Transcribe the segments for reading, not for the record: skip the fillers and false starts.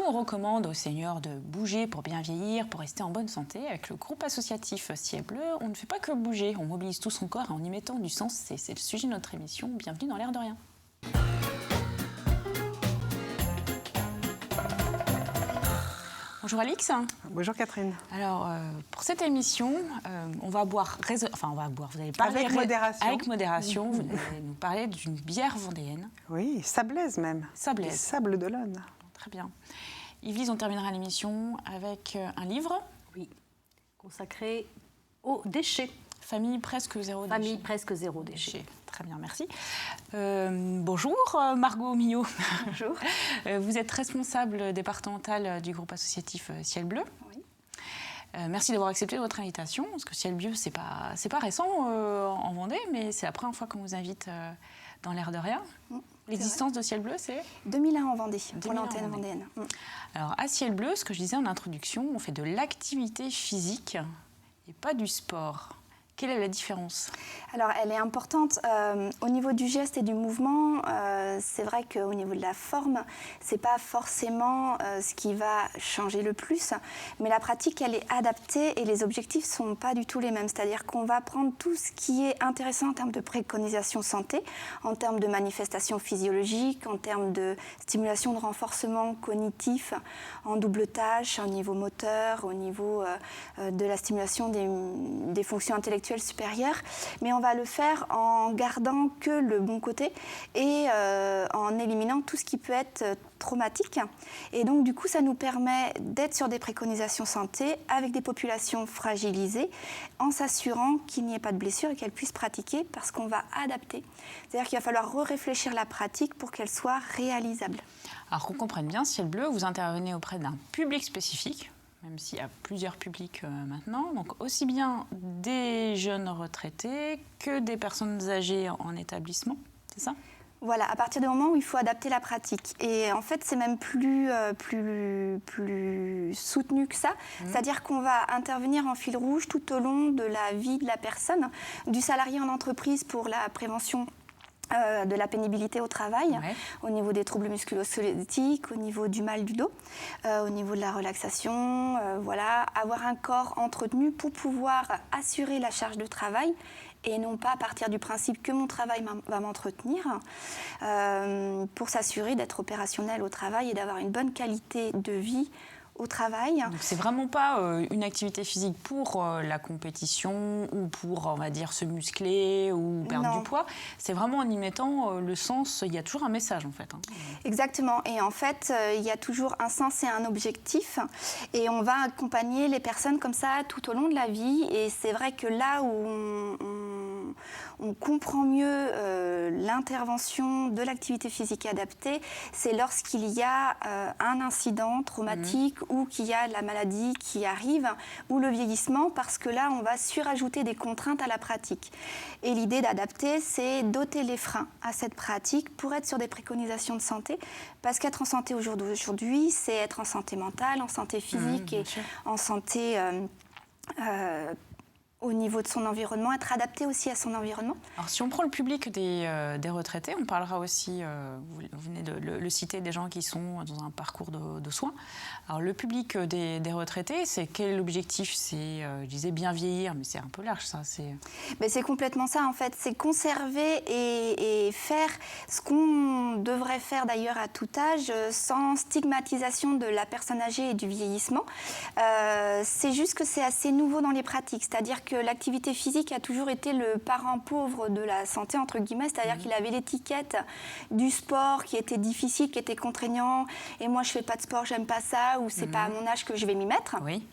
Partout, on recommande aux seniors de bouger pour bien vieillir, pour rester en bonne santé. Avec le groupe associatif Ciel Bleu, on ne fait pas que bouger, on mobilise tout son corps en y mettant du sens. C'est le sujet de notre émission. Bienvenue dans l'air de rien. Bonjour Alix. Bonjour Catherine. Alors, pour cette émission, on va boire, vous allez parler avec modération. Avec modération, vous allez nous parler d'une bière vendéenne. Oui, sablaise même. Sablaise. Des Sables d'Olonne. Très bien. Yvelise, on terminera l'émission avec un livre. Oui, consacré aux déchets. Famille presque zéro déchet. Famille presque zéro déchet. Très bien, merci. Bonjour Margot Millot. Bonjour. Vous êtes responsable départementale du groupe associatif Ciel Bleu. Oui. Merci d'avoir accepté votre invitation, parce que Ciel Bleu, c'est pas récent en Vendée, mais c'est la première fois qu'on vous invite dans l'air de rien. L'existence de Ciel Bleu, c'est 2001 en Vendée, pour l'antenne vendéenne. Alors, à Ciel Bleu, ce que je disais en introduction, on fait de l'activité physique et pas du sport. Quelle est la différence ? Alors, elle est importante. Au niveau du geste et du mouvement, c'est vrai qu'au niveau de la forme, c'est pas forcément ce qui va changer le plus, mais la pratique, elle est adaptée et les objectifs sont pas du tout les mêmes. C'est-à-dire qu'on va prendre tout ce qui est intéressant en termes de préconisation santé, en termes de manifestations physiologiques, en termes de stimulation de renforcement cognitif, en double tâche, au niveau moteur, au niveau de la stimulation des fonctions intellectuelles supérieures, mais on va le faire en gardant que le bon côté et en éliminant tout ce qui peut être traumatique. Et donc, du coup, ça nous permet d'être sur des préconisations santé avec des populations fragilisées en s'assurant qu'il n'y ait pas de blessures et qu'elles puissent pratiquer parce qu'on va adapter. C'est-à-dire qu'il va falloir réfléchir la pratique pour qu'elle soit réalisable. Alors qu'on comprenne bien, Ciel Bleu, vous intervenez auprès d'un public spécifique, même s'il y a plusieurs publics maintenant, donc aussi bien des jeunes retraités que des personnes âgées en établissement, c'est ça ? Voilà, à partir du moment où il faut adapter la pratique. Et en fait, c'est même plus soutenu que ça. C'est-à-dire qu'on va intervenir en fil rouge tout au long de la vie de la personne, du salarié en entreprise pour la prévention de la pénibilité au travail, au niveau des troubles musculo-squelettiques, au niveau du mal du dos, au niveau de la relaxation, avoir un corps entretenu pour pouvoir assurer la charge de travail et non pas à partir du principe que mon travail va m'entretenir, pour s'assurer d'être opérationnel au travail et d'avoir une bonne qualité de vie au travail. Donc c'est vraiment pas une activité physique pour la compétition ou pour, on va dire, se muscler ou perdre du poids. C'est vraiment en y mettant le sens, il y a toujours un message en fait. Exactement. Et en fait, il y a toujours un sens et un objectif. Et on va accompagner les personnes comme ça tout au long de la vie. Et c'est vrai que là où on comprend mieux l'intervention de l'activité physique adaptée, c'est lorsqu'il y a un incident traumatique ou qu'il y a la maladie qui arrive ou le vieillissement, parce que là, on va surajouter des contraintes à la pratique. Et l'idée d'adapter, c'est d'ôter les freins à cette pratique pour être sur des préconisations de santé, parce qu'être en santé aujourd'hui, c'est être en santé mentale, en santé physique et en santé au niveau de son environnement, être adapté aussi à son environnement. Alors si on prend le public des retraités, on parlera aussi, vous venez de le citer, des gens qui sont dans un parcours de soins. Alors le public des retraités, c'est quel objectif ? C'est, je disais, bien vieillir, mais c'est un peu large ça. Mais c'est complètement ça en fait, c'est conserver et faire ce qu'on devrait faire d'ailleurs à tout âge, sans stigmatisation de la personne âgée et du vieillissement. C'est juste que c'est assez nouveau dans les pratiques, c'est-à-dire que l'activité physique a toujours été le parent pauvre de la santé, entre guillemets, c'est-à-dire qu'il avait l'étiquette du sport qui était difficile, qui était contraignant, et moi je fais pas de sport, j'aime pas ça, ou c'est pas à mon âge que je vais m'y mettre. Oui.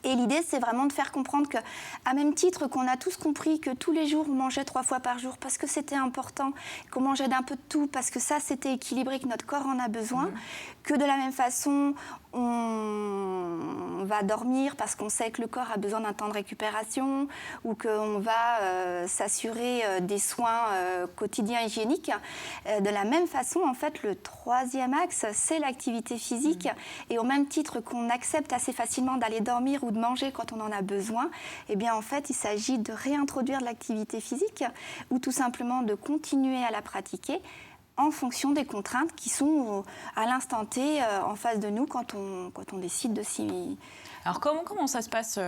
Et l'idée, c'est vraiment de faire comprendre qu'à même titre qu'on a tous compris que tous les jours, on mangeait 3 fois par jour parce que c'était important, qu'on mangeait d'un peu de tout parce que ça, c'était équilibré, que notre corps en a besoin, que de la même façon, on va dormir parce qu'on sait que le corps a besoin d'un temps de récupération ou qu'on va s'assurer des soins quotidiens hygiéniques. De la même façon, en fait, le troisième axe, c'est l'activité physique. Et au même titre qu'on accepte assez facilement d'aller dormir ou de manger quand on en a besoin, eh bien, en fait, il s'agit de réintroduire de l'activité physique ou tout simplement de continuer à la pratiquer en fonction des contraintes qui sont à l'instant T en face de nous quand on décide de s'y... Alors comment ça se passe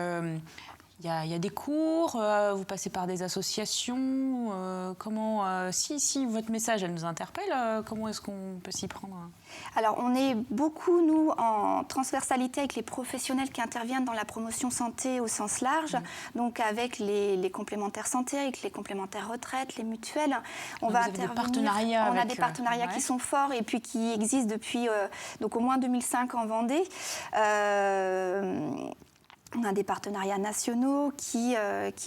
il y a des cours, vous passez par des associations. Si votre message elle nous interpelle, comment est-ce qu'on peut s'y prendre? Alors, on est beaucoup, nous, en transversalité avec les professionnels qui interviennent dans la promotion santé au sens large, donc avec les complémentaires santé, avec les complémentaires retraite, les mutuelles. On va intervenir. On a des partenariats qui sont forts et puis qui existent depuis donc au moins 2005 en Vendée. On a des partenariats nationaux qui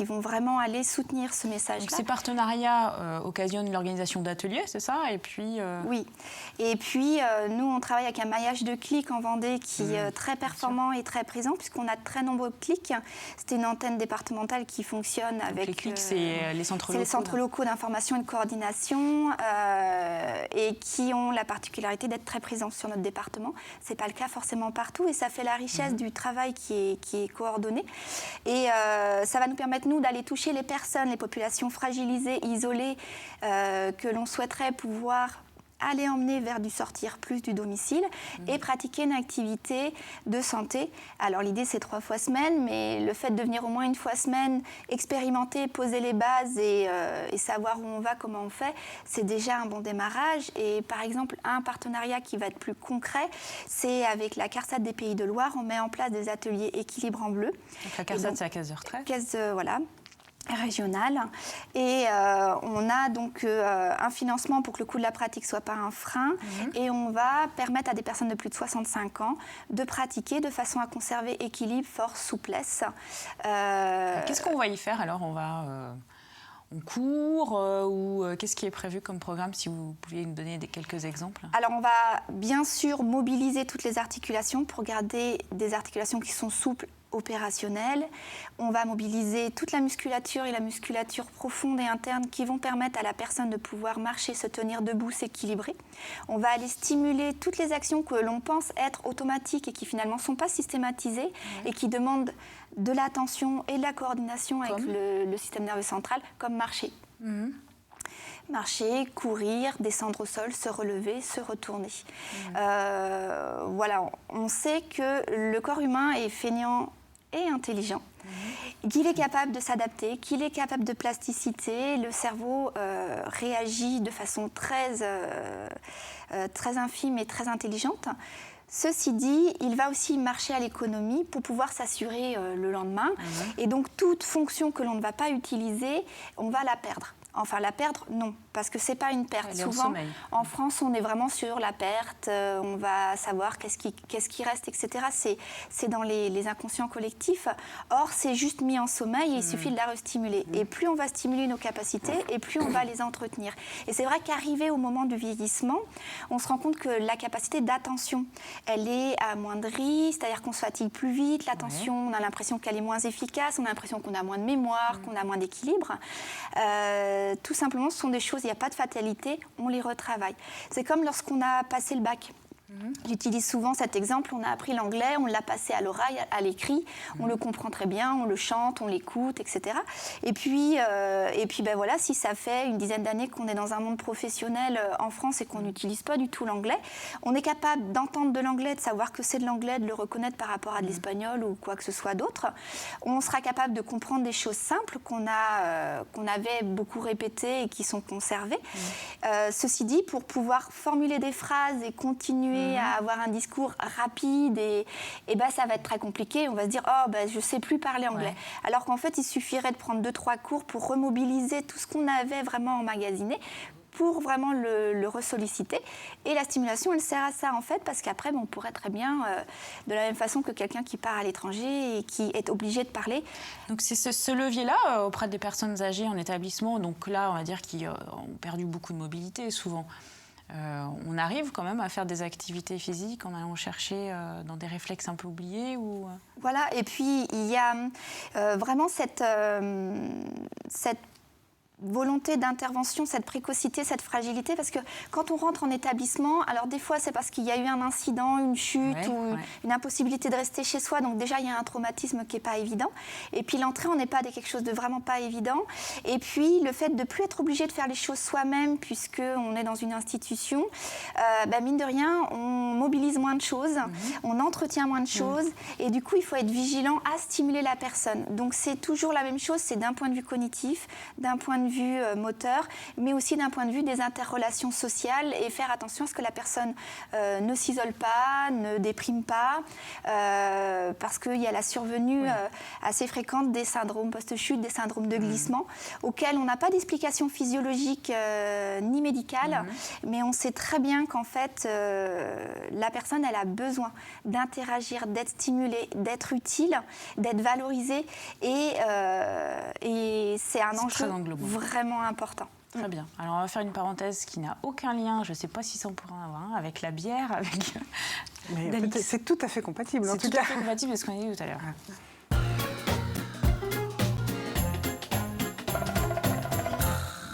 vont vraiment aller soutenir ce message-là. Donc ces partenariats occasionnent l'organisation d'ateliers, c'est ça? Et puis, Oui. Et puis, nous, on travaille avec un maillage de clics en Vendée qui est très performant et très présent, puisqu'on a de très nombreux clics. C'est une antenne départementale qui fonctionne avec... Les clics, c'est les centres locaux. Les centres locaux d'information et de coordination et qui ont la particularité d'être très présents sur notre département. Ce n'est pas le cas forcément partout et ça fait la richesse du travail qui est coordonné. Et ça va nous permettre, nous, d'aller toucher les personnes, les populations fragilisées, isolées, que l'on souhaiterait pouvoir aller emmener vers du sortir plus du domicile et pratiquer une activité de santé. Alors l'idée c'est 3 fois semaine, mais le fait de venir au moins 1 fois semaine, expérimenter, poser les bases et savoir où on va, comment on fait, c'est déjà un bon démarrage. Et par exemple, un partenariat qui va être plus concret, c'est avec la CARSAT des Pays de Loire. On met en place des ateliers équilibre en bleu. Donc la CARSAT, c'est la caisse de retraite. Caisse, voilà. Régionale et on a donc un financement pour que le coût de la pratique soit pas un frein et on va permettre à des personnes de plus de 65 ans de pratiquer de façon à conserver équilibre, force, souplesse. Qu'est-ce qu'on va y faire alors? On court ou qu'est-ce qui est prévu comme programme, si vous pouviez nous donner quelques exemples? Alors on va bien sûr mobiliser toutes les articulations pour garder des articulations qui sont souples, opérationnelle. On va mobiliser toute la musculature et la musculature profonde et interne qui vont permettre à la personne de pouvoir marcher, se tenir debout, s'équilibrer. On va aller stimuler toutes les actions que l'on pense être automatiques et qui finalement ne sont pas systématisées et qui demandent de l'attention et de la coordination avec le système nerveux central, comme marcher. Marcher, courir, descendre au sol, se relever, se retourner. Voilà, on sait que le corps humain est feignant et intelligent, qu'il est capable de s'adapter, qu'il est capable de plasticité. Le cerveau réagit de façon très infime et très intelligente. Ceci dit, il va aussi marcher à l'économie pour pouvoir s'assurer le lendemain. Et donc, toute fonction que l'on ne va pas utiliser, on va la perdre. Enfin, la perdre, non, parce que c'est pas une perte. Souvent, en France, on est vraiment sur la perte, on va savoir qu'est-ce qui reste, etc. C'est dans les inconscients collectifs. Or, c'est juste mis en sommeil et il suffit de la restimuler. Et plus on va stimuler nos capacités, et plus on va les entretenir. Et c'est vrai qu'arrivé au moment du vieillissement, on se rend compte que la capacité d'attention, elle est amoindrie, c'est-à-dire qu'on se fatigue plus vite, l'attention, on a l'impression qu'elle est moins efficace, on a l'impression qu'on a moins de mémoire, qu'on a moins d'équilibre. Tout simplement, ce sont des choses, il n'y a pas de fatalité, on les retravaille. C'est comme lorsqu'on a passé le bac. J'utilise souvent cet exemple, on a appris l'anglais, on l'a passé à l'oral, à l'écrit, on le comprend très bien, on le chante, on l'écoute, etc. Et puis ben voilà, si ça fait une dizaine d'années qu'on est dans un monde professionnel en France et qu'on n'utilise pas du tout l'anglais, on est capable d'entendre de l'anglais, de savoir que c'est de l'anglais, de le reconnaître par rapport à de l'espagnol ou quoi que ce soit d'autre. On sera capable de comprendre des choses simples qu'on avait beaucoup répétées et qui sont conservées. Ceci dit, pour pouvoir formuler des phrases et continuer à avoir un discours rapide et ben ça va être très compliqué. On va se dire je sais plus parler anglais. Alors qu'en fait il suffirait de prendre 2-3 cours pour remobiliser tout ce qu'on avait vraiment emmagasiné pour vraiment le ressolliciter. Et la stimulation, elle sert à ça en fait, parce qu'après on pourrait très bien, de la même façon que quelqu'un qui part à l'étranger et qui est obligé de parler. Donc c'est ce levier-là auprès des personnes âgées en établissement, donc là on va dire qui ont perdu beaucoup de mobilité souvent. On arrive quand même à faire des activités physiques en allant chercher dans des réflexes un peu oubliés ou... Voilà, et puis il y a vraiment cette volonté d'intervention, cette précocité, cette fragilité, parce que quand on rentre en établissement, alors des fois c'est parce qu'il y a eu un incident, une chute ou une impossibilité de rester chez soi, donc déjà il y a un traumatisme qui n'est pas évident, et puis l'entrée en EHPAD est quelque chose de vraiment pas évident, et puis le fait de ne plus être obligé de faire les choses soi-même, puisqu'on est dans une institution, mine de rien, on mobilise moins de choses, on entretient moins de choses, et du coup il faut être vigilant à stimuler la personne. Donc c'est toujours la même chose, c'est d'un point de vue cognitif, d'un point de vue moteur, mais aussi d'un point de vue des interrelations sociales et faire attention à ce que la personne ne s'isole pas, ne déprime pas, parce qu'il y a la survenue assez fréquente des syndromes post-chute, des syndromes de glissement, auxquels on n'a pas d'explication physiologique ni médicale, mais on sait très bien qu'en fait, la personne, elle a besoin d'interagir, d'être stimulée, d'être utile, d'être valorisée, et c'est un enjeu vraiment important. Très bien. Alors, on va faire une parenthèse qui n'a aucun lien, je ne sais pas si ça en pourra en avoir un, avec la bière, avec... Mais c'est tout à fait compatible, en tout cas. C'est tout à fait compatible avec ce qu'on a dit tout à l'heure.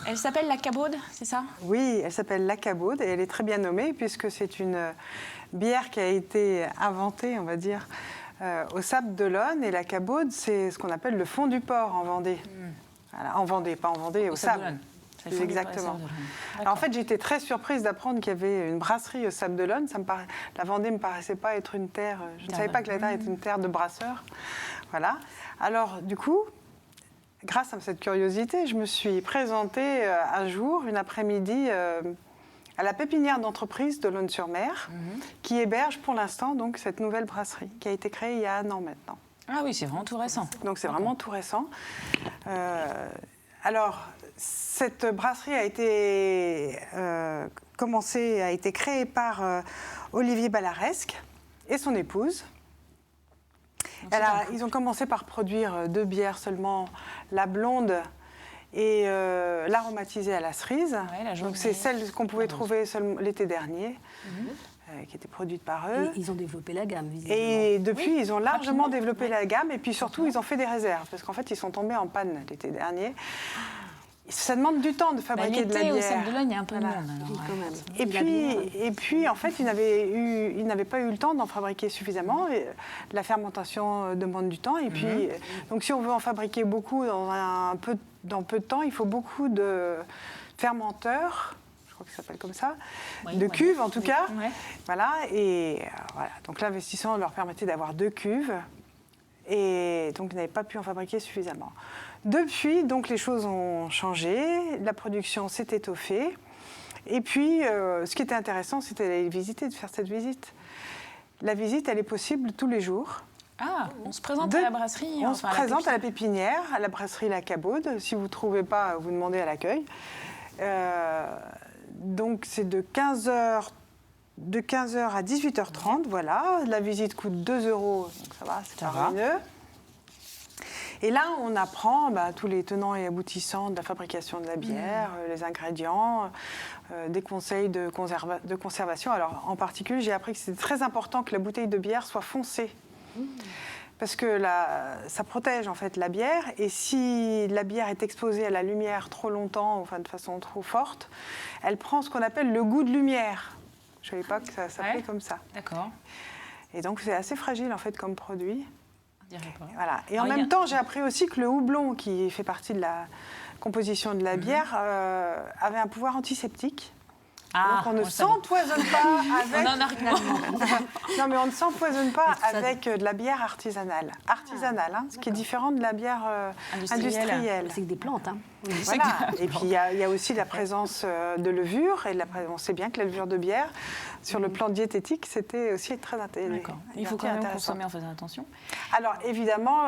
Elle s'appelle la Cabaude, c'est ça? Oui, elle s'appelle la Cabaude et elle est très bien nommée puisque c'est une bière qui a été inventée, on va dire, au Sable d'Olonne. Et la Cabaude, c'est ce qu'on appelle le fond du port en Vendée. Voilà, en Vendée, pas en Vendée, au Sable. Exactement. Alors en fait, j'étais très surprise d'apprendre qu'il y avait une brasserie au Sable d'Olonne. La Vendée ne me paraissait pas être une terre. Je ne savais pas que la terre était une terre de brasseurs. Voilà. Alors du coup, grâce à cette curiosité, je me suis présentée un jour, une après-midi, à la pépinière d'entreprise de Laune-sur-Mer, qui héberge pour l'instant donc cette nouvelle brasserie, qui a été créée il y a un an maintenant. Ah oui, c'est vraiment tout récent. Donc c'est vraiment tout récent. Alors, cette brasserie a été créée par Olivier Ballaresque et son épouse. Ils ont commencé par produire 2 bières seulement, la blonde et l'aromatisée à la cerise. Ouais, donc c'est celle qu'on pouvait trouver l'été dernier. Qui était produite par eux. Et ils ont développé la gamme, visiblement. Et depuis, ils ont largement développé la gamme. Et puis surtout, ils ont fait des réserves. Parce qu'en fait, ils sont tombés en panne l'été dernier. Ça demande du temps de fabriquer de la bière. L'été, au Sable d'Olonne, il y a un peu de monde. Et puis, en fait, ils n'avaient pas eu le temps d'en fabriquer suffisamment. Et la fermentation demande du temps. Et puis, donc, si on veut en fabriquer beaucoup dans peu de temps, il faut beaucoup de fermenteurs. Je crois que ça s'appelle comme ça, de cuves en tout cas. Ouais. Voilà, et voilà. Donc l'investissement leur permettait d'avoir 2 cuves, et donc ils n'avaient pas pu en fabriquer suffisamment. Depuis, donc les choses ont changé, la production s'est étoffée, et puis ce qui était intéressant, c'était d'aller visiter, de faire cette visite. La visite, elle est possible tous les jours. Ah, on se présente à la brasserie. On se présente à la pépinière, à la brasserie La Cabaude. Si vous ne trouvez pas, vous demandez à l'accueil. Donc c'est de 15h à 18h30, voilà. La visite coûte 2 €, donc ça va, c'est pas ruineux. Et là, on apprend tous les tenants et aboutissants de la fabrication de la bière, les ingrédients, des conseils de conservation. Alors en particulier, j'ai appris que c'était très important que la bouteille de bière soit foncée. Parce que ça protège en fait la bière, et si la bière est exposée à la lumière trop longtemps, enfin de façon trop forte, elle prend ce qu'on appelle le goût de lumière. Je ne savais pas que ça s'appelait comme ça. D'accord. Et donc c'est assez fragile en fait comme produit. Voilà. Et en même temps, j'ai appris aussi que le houblon, qui fait partie de la composition de la bière, avait un pouvoir antiseptique. Donc on ne s'empoisonne pas avec... On en a rien. Non, mais on ne s'empoisonne pas avec de la bière artisanale. Ce qui est différent de la bière industrielle. C'est des plantes. Voilà. Et puis il y a aussi la présence de levure. Et on sait bien que la levure de bière, sur le plan diététique, c'était aussi très intéressant. Il faut quand même consommer en faisant attention. Alors évidemment,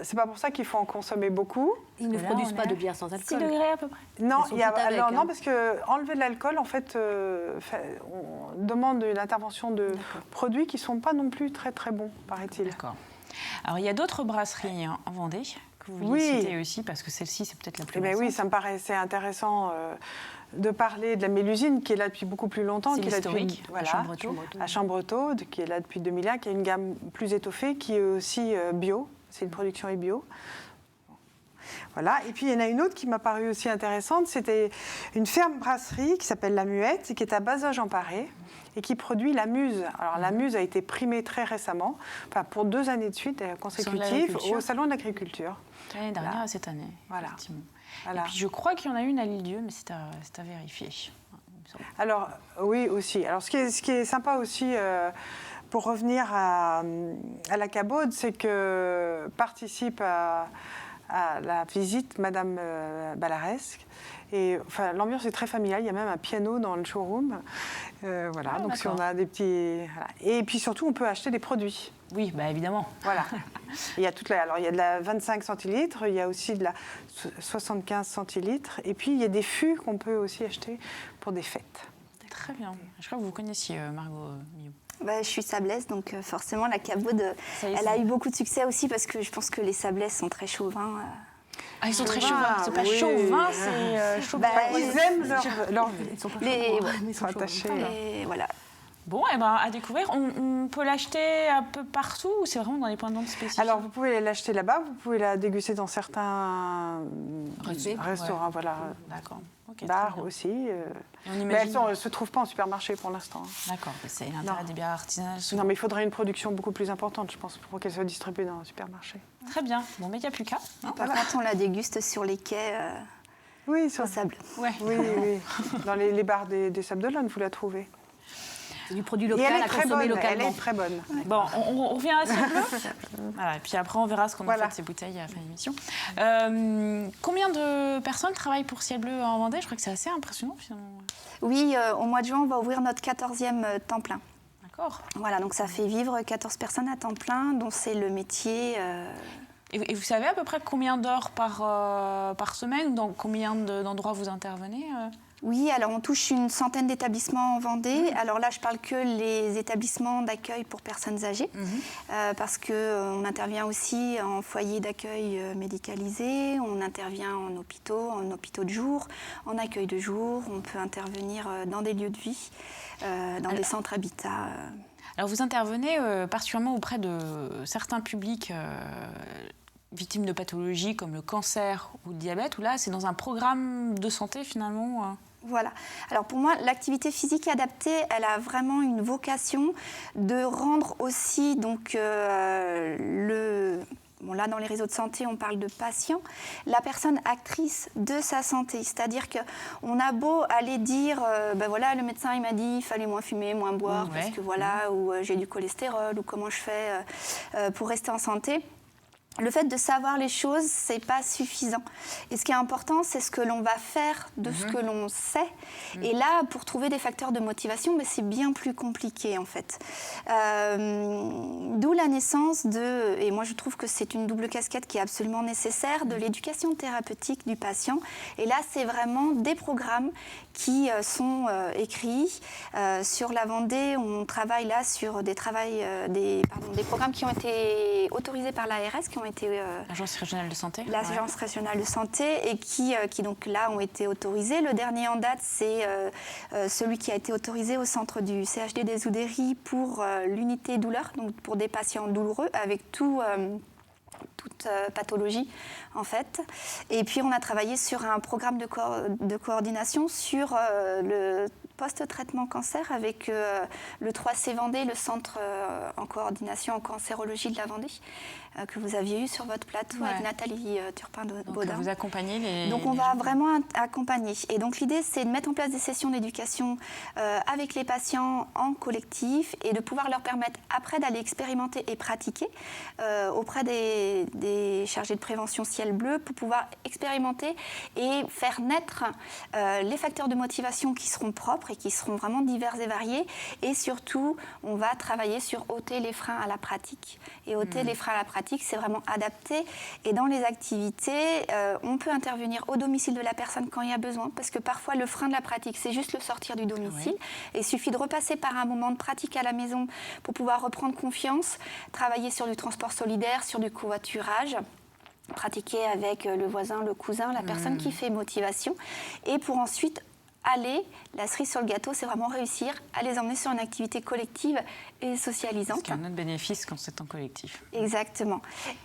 c'est pas pour ça qu'il faut en consommer beaucoup. Ils ne produisent pas de bière sans alcool. 6 degrés à peu près. Non, non, parce que enlever de l'alcool, en fait, on demande une intervention de produits qui ne sont pas non plus très très bons, paraît-il. D'accord. Alors il y a d'autres brasseries en Vendée que vous vouliez citer aussi, parce que celle-ci c'est peut-être la plus récente. Oui, ça me paraissait intéressant de parler de la Mélusine, qui est là depuis beaucoup plus longtemps. C'est l'historique, à Chambretot, qui est là depuis 2001, qui a une gamme plus étoffée, qui est aussi bio. C'est une production bio. Voilà. Et puis il y en a une autre qui m'a paru aussi intéressante, c'était une ferme-brasserie qui s'appelle La Muette, qui est à Bazoges-en-Paré et qui produit la Muse. Alors la Muse a été primée très récemment, enfin pour 2 années de suite consécutives, au Salon de l'Agriculture. L'année dernière et cette année, voilà. Effectivement. Voilà. Et puis je crois qu'il y en a une à l'Île-Dieu, mais c'est à vérifier. Alors oui aussi. Alors ce qui est sympa aussi, pour revenir à la Cabaude, c'est que participe à la visite Madame Balaresque. Et enfin, l'ambiance est très familiale. Il y a même un piano dans le showroom. Voilà. Ah, donc si on a des petits. Voilà. Et puis surtout, on peut acheter des produits. Oui, bah évidemment. Voilà. Il y a alors il y a de la 25 centilitres, il y a aussi de la 75 centilitres, et puis il y a des fûts qu'on peut aussi acheter pour des fêtes. Très bien. Je crois que vous connaissiez Margot Millot. Je suis sablaise, donc forcément la Cabaude, elle a eu beaucoup de succès aussi parce que je pense que les sablaises sont très chauvins. Ah, ils sont très chauvins. C'est pas chauvin, c'est chauvin. Ils aiment leur vie. Ils sont pas Ils sont attachés. Et voilà. Bon, et ben, à découvrir. On peut l'acheter un peu partout ou c'est vraiment dans les points de vente spécifiques? Alors, vous pouvez l'acheter là-bas, vous pouvez la déguster dans certains restaurants, voilà. D'accord. Okay, bars aussi. Mais elles ne se trouvent pas en supermarché pour l'instant. D'accord, c'est l'intérêt des bières artisanales. Non, mais il faudrait une production beaucoup plus importante, je pense, pour qu'elles soient distribuées dans un supermarché. Très bien. Bon, mais il n'y a plus qu'à. Par contre, on la déguste sur les quais oui, au sable. Ouais. Oui. Dans les bars des Sables d'Olonne, vous la trouvez. C'est du produit local à consommer localement. Elle est très bonne. Bon, on revient à Ciel Bleu. Voilà, et puis après, on verra ce qu'on a fait de ces bouteilles à la fin de l'émission. Combien de personnes travaillent pour Ciel Bleu en Vendée? Je crois que c'est assez impressionnant, finalement. Oui, au mois de juin, on va ouvrir notre 14e temps plein. D'accord. Voilà, donc ça fait vivre 14 personnes à temps plein, dont c'est le métier... Et vous savez à peu près combien d'heures par semaine, ou dans combien d'endroits vous intervenez Oui, alors on touche une centaine d'établissements en Vendée. Alors là, je parle que les établissements d'accueil pour personnes âgées, parce qu'on intervient aussi en foyer d'accueil médicalisé, on intervient en hôpitaux de jour, en accueil de jour, on peut intervenir dans des lieux de vie, dans des centres habitat. Alors vous intervenez particulièrement auprès de certains publics victimes de pathologies comme le cancer ou le diabète, où là c'est dans un programme de santé finalement Voilà. Alors pour moi, l'activité physique adaptée, elle a vraiment une vocation de rendre aussi donc Bon, là, dans les réseaux de santé, on parle de patient, la personne actrice de sa santé. C'est-à-dire qu'on a beau aller dire, voilà, le médecin, il m'a dit qu'il fallait moins fumer, moins boire, parce que voilà, ou j'ai du cholestérol, ou comment je fais pour rester en santé. Le fait de savoir les choses, c'est pas suffisant. Et ce qui est important, c'est ce que l'on va faire de ce que l'on sait. Et là, pour trouver des facteurs de motivation, c'est bien plus compliqué en fait. D'où la naissance et moi je trouve que c'est une double casquette qui est absolument nécessaire, de l'éducation thérapeutique du patient. Et là, c'est vraiment des programmes qui sont écrits. Sur la Vendée, on travaille là sur des programmes qui ont été autorisés par l'ARS, qui ont été l'Agence régionale de santé. L'Agence régionale de santé, et qui donc là ont été autorisés. Le dernier en date, c'est celui qui a été autorisé au centre du CHD des Oudéries pour l'unité douleur, donc pour des patients douloureux avec toute pathologie en fait. Et puis on a travaillé sur un programme de coordination sur le post-traitement cancer avec le 3C Vendée, le centre en coordination en cancérologie de la Vendée, que vous aviez eu sur votre plateau avec Nathalie Turpin-Baudin. Donc vous accompagnez les... Donc on va vraiment accompagner. Et donc l'idée, c'est de mettre en place des sessions d'éducation avec les patients en collectif et de pouvoir leur permettre après d'aller expérimenter et pratiquer auprès des chargés de prévention Ciel Bleu pour pouvoir expérimenter et faire naître les facteurs de motivation qui seront propres et qui seront vraiment divers et variés. Et surtout, on va travailler sur ôter les freins à la pratique. Et ôter les freins à la pratique, c'est vraiment adapté. Et dans les activités, on peut intervenir au domicile de la personne quand il y a besoin, parce que parfois, le frein de la pratique, c'est juste le sortir du domicile. Et il suffit de repasser par un moment de pratique à la maison pour pouvoir reprendre confiance, travailler sur du transport solidaire, sur du covoiturage, pratiquer avec le voisin, le cousin, la personne qui fait motivation, et pour ensuite aller, la cerise sur le gâteau, c'est vraiment réussir à les emmener sur une activité collective et socialisante. C'est un autre bénéfice quand c'est en collectif. Exactement.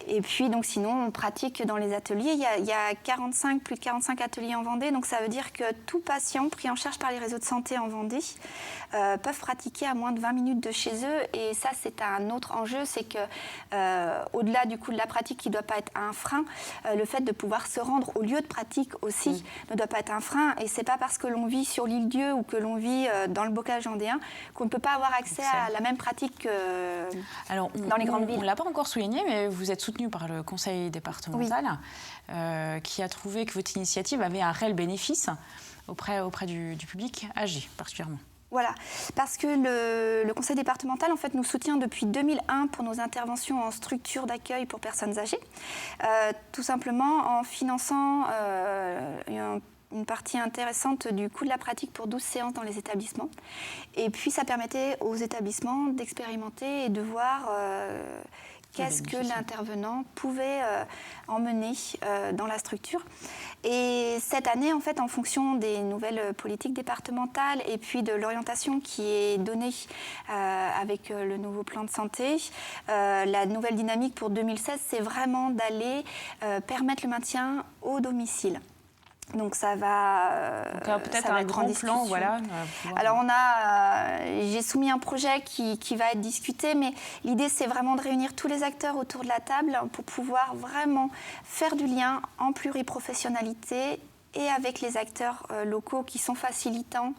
Et puis, donc, sinon, on pratique dans les ateliers. Il y a plus de 45 ateliers en Vendée. Donc, ça veut dire que tout patient pris en charge par les réseaux de santé en Vendée peuvent pratiquer à moins de 20 minutes de chez eux. Et ça, c'est un autre enjeu. C'est que, au-delà du coup de la pratique qui ne doit pas être un frein, le fait de pouvoir se rendre au lieu de pratique aussi ne doit pas être un frein. Et ce n'est pas parce que l'on vit sur l'île-Dieu ou que l'on vit dans le bocage vendéen qu'on ne peut pas avoir accès à la même pratique dans les grandes villes. On ne l'a pas encore souligné, mais vous êtes soutenu par le conseil départemental qui a trouvé que votre initiative avait un réel bénéfice auprès du public âgé, particulièrement. Voilà, parce que le conseil départemental en fait, nous soutient depuis 2001 pour nos interventions en structure d'accueil pour personnes âgées, tout simplement en finançant une partie intéressante du coût de la pratique pour 12 séances dans les établissements. Et puis ça permettait aux établissements d'expérimenter et de voir qu'est-ce que l'intervenant pouvait emmener dans la structure. Et cette année, en fait, en fonction des nouvelles politiques départementales et puis de l'orientation qui est donnée avec le nouveau plan de santé, la nouvelle dynamique pour 2016, c'est vraiment d'aller permettre le maintien au domicile. Donc ça va. Peut-être un grand plan, voilà. Alors j'ai soumis un projet qui va être discuté, mais l'idée c'est vraiment de réunir tous les acteurs autour de la table pour pouvoir vraiment faire du lien en pluriprofessionnalité et avec les acteurs locaux qui sont facilitants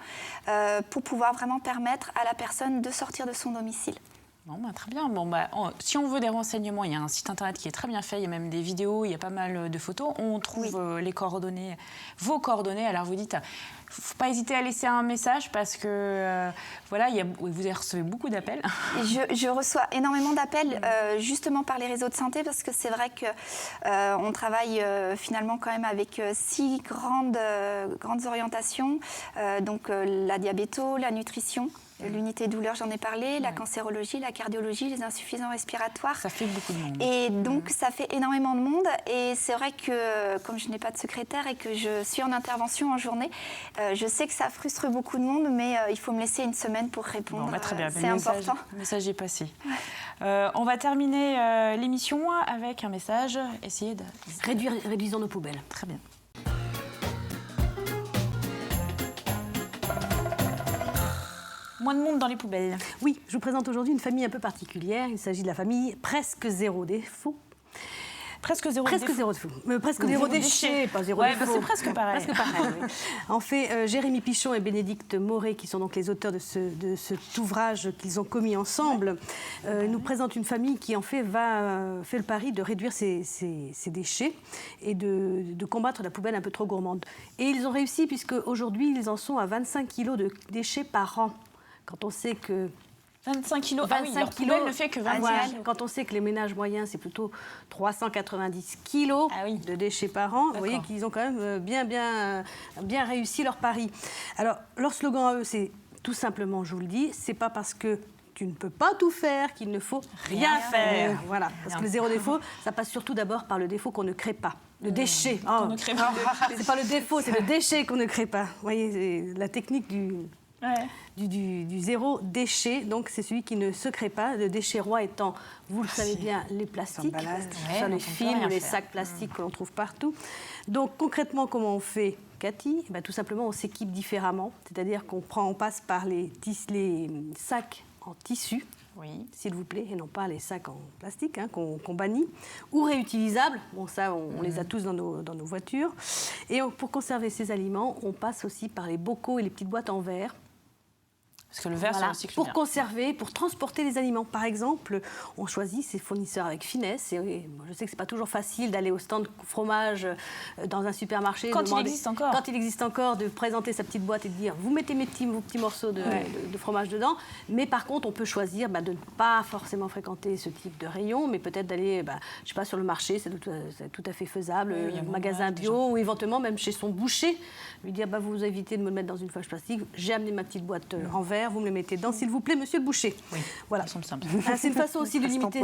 pour pouvoir vraiment permettre à la personne de sortir de son domicile. Bon, très bien. Si on veut des renseignements, il y a un site internet qui est très bien fait, il y a même des vidéos, il y a pas mal de photos. On trouve les coordonnées, vos coordonnées. Alors vous dites, il ne faut pas hésiter à laisser un message parce que vous recevez beaucoup d'appels. Je reçois énormément d'appels justement par les réseaux de santé parce que c'est vrai qu'on travaille finalement quand même avec 6 grandes orientations, donc la diabéto, la nutrition, l'unité douleur, j'en ai parlé, la cancérologie, la cardiologie, les insuffisants respiratoires. Ça fait beaucoup de monde. Et donc, ça fait énormément de monde. Et c'est vrai que, comme je n'ai pas de secrétaire et que je suis en intervention en journée, je sais que ça frustre beaucoup de monde, mais il faut me laisser une semaine pour répondre. Très bien. C'est important. Le message est passé. On va terminer l'émission avec un message. Essayez de... Réduisons nos poubelles. Très bien. Moins de monde dans les poubelles. Oui, je vous présente aujourd'hui une famille un peu particulière. Il s'agit de la famille Presque Zéro Défaut. Presque zéro défaut. Presque zéro déchet, pas zéro défaut. C'est presque pareil. Oui. En fait, Jérémy Pichon et Bénédicte Moret, qui sont donc les auteurs de cet ouvrage qu'ils ont commis ensemble, nous présentent une famille qui en fait fait le pari de réduire ses déchets et de combattre la poubelle un peu trop gourmande. Et ils ont réussi puisque aujourd'hui ils en sont à 25 kilos de déchets par an. Quand on sait que 25 kilos, leur poubelle ne fait que 20 kilos. Quand on sait que les ménages moyens, c'est plutôt 390 kilos de déchets par an, vous voyez qu'ils ont quand même bien réussi leur pari. Alors, leur slogan à eux, c'est tout simplement, je vous le dis, c'est pas parce que tu ne peux pas tout faire qu'il ne faut rien faire. Voilà, parce que le zéro défaut, ça passe surtout d'abord par le défaut qu'on ne crée pas. Le déchet. Qu'on ne crée pas. C'est pas le défaut, c'est le déchet qu'on ne crée pas. Vous voyez, c'est la technique du zéro déchet, donc c'est celui qui ne se crée pas. Le déchet roi étant, vous le savez bien, les plastiques, les films, les sacs plastiques que l'on trouve partout. Donc concrètement, comment on fait, Cathy ? Tout simplement, on s'équipe différemment, c'est-à-dire qu'on passe par les sacs en tissu, s'il vous plaît, et non pas les sacs en plastique qu'on bannit, ou réutilisables. Bon, ça, on les a tous dans nos voitures. Et pour conserver ces aliments, on passe aussi par les bocaux et les petites boîtes en verre. Parce que le verre, c'est recyclé. Pour conserver, pour transporter les aliments. Par exemple, on choisit ses fournisseurs avec finesse. Et je sais que ce n'est pas toujours facile d'aller au stand fromage dans un supermarché. Quand il existe encore, de présenter sa petite boîte et de dire, vous mettez vos petits morceaux de fromage dedans. Mais par contre, on peut choisir de ne pas forcément fréquenter ce type de rayon, mais peut-être d'aller, je ne sais pas, sur le marché, c'est tout à fait faisable, un magasin bio, ou éventuellement même chez son boucher, lui dire, vous évitez de me le mettre dans une fâche plastique, j'ai amené ma petite boîte en verre, vous me le mettez dedans, s'il vous plaît, monsieur le boucher. Voilà. Ça me semble. C'est une façon aussi de limiter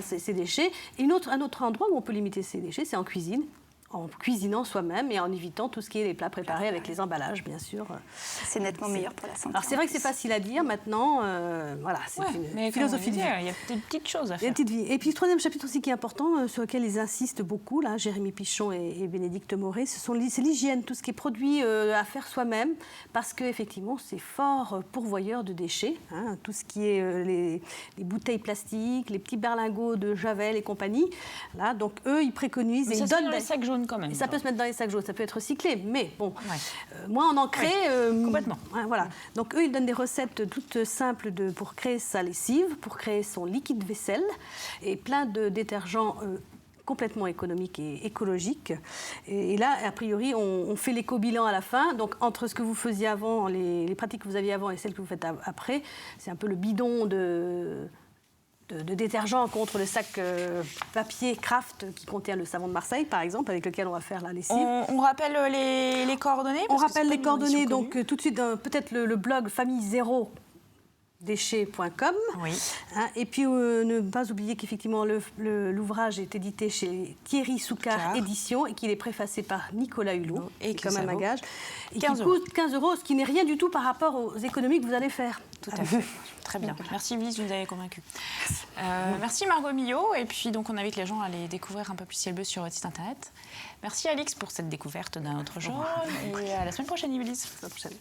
ses déchets. Et un autre endroit où on peut limiter ses déchets, c'est en cuisine. en cuisinant soi-même et en évitant tout ce qui est les plats préparés avec les emballages, bien sûr. C'est nettement meilleur pour la santé. Alors c'est vrai que c'est facile à dire maintenant, voilà, c'est une philosophie de vie. Il y a des petites choses à Il y a faire. une petite vie. Et puis le troisième chapitre aussi qui est important, sur lequel ils insistent beaucoup, là, Jérémy Pichon et Bénédicte Moret, c'est l'hygiène, tout ce qui est produit à faire soi-même, parce qu'effectivement c'est fort pourvoyeur de déchets, hein, tout ce qui est les bouteilles plastiques, les petits berlingots de Javel et compagnie. Là, donc eux, ils préconisent et ils donnent des sacs jaunes quand même. et ça peut se mettre dans les sacs jaunes, ça peut être recyclé, mais bon, moins en ancré. Complètement. Voilà. Donc eux, ils donnent des recettes toutes simples pour créer sa lessive, pour créer son liquide vaisselle, et plein de détergents complètement économiques et écologiques. Et là, a priori, on fait l'éco-bilan à la fin. Donc entre ce que vous faisiez avant, les pratiques que vous aviez avant et celles que vous faites après, c'est un peu le bidon de détergent contre le sac papier Kraft qui contient le savon de Marseille, par exemple, avec lequel on va faire la lessive. On rappelle les coordonnées. On rappelle les coordonnées, donc tout de suite, peut-être le blog famille0déchets.com. Oui. Hein, et puis ne pas oublier qu'effectivement l'ouvrage est édité chez Thierry Soucard Éditions et qu'il est préfacé par Nicolas Hulot, et qui est quand même un gage, et 15 qui coûte 15 €, ce qui n'est rien du tout par rapport aux économies que vous allez faire. Tout à fait. Très bien. Merci Lise, vous nous avez convaincus. Merci Margot Millot. Et puis donc on invite les gens à aller découvrir un peu plus Ciel Bleu sur votre site internet. Merci Alix pour cette découverte d'un autre genre. Et à la semaine prochaine, Lise. À la semaine prochaine.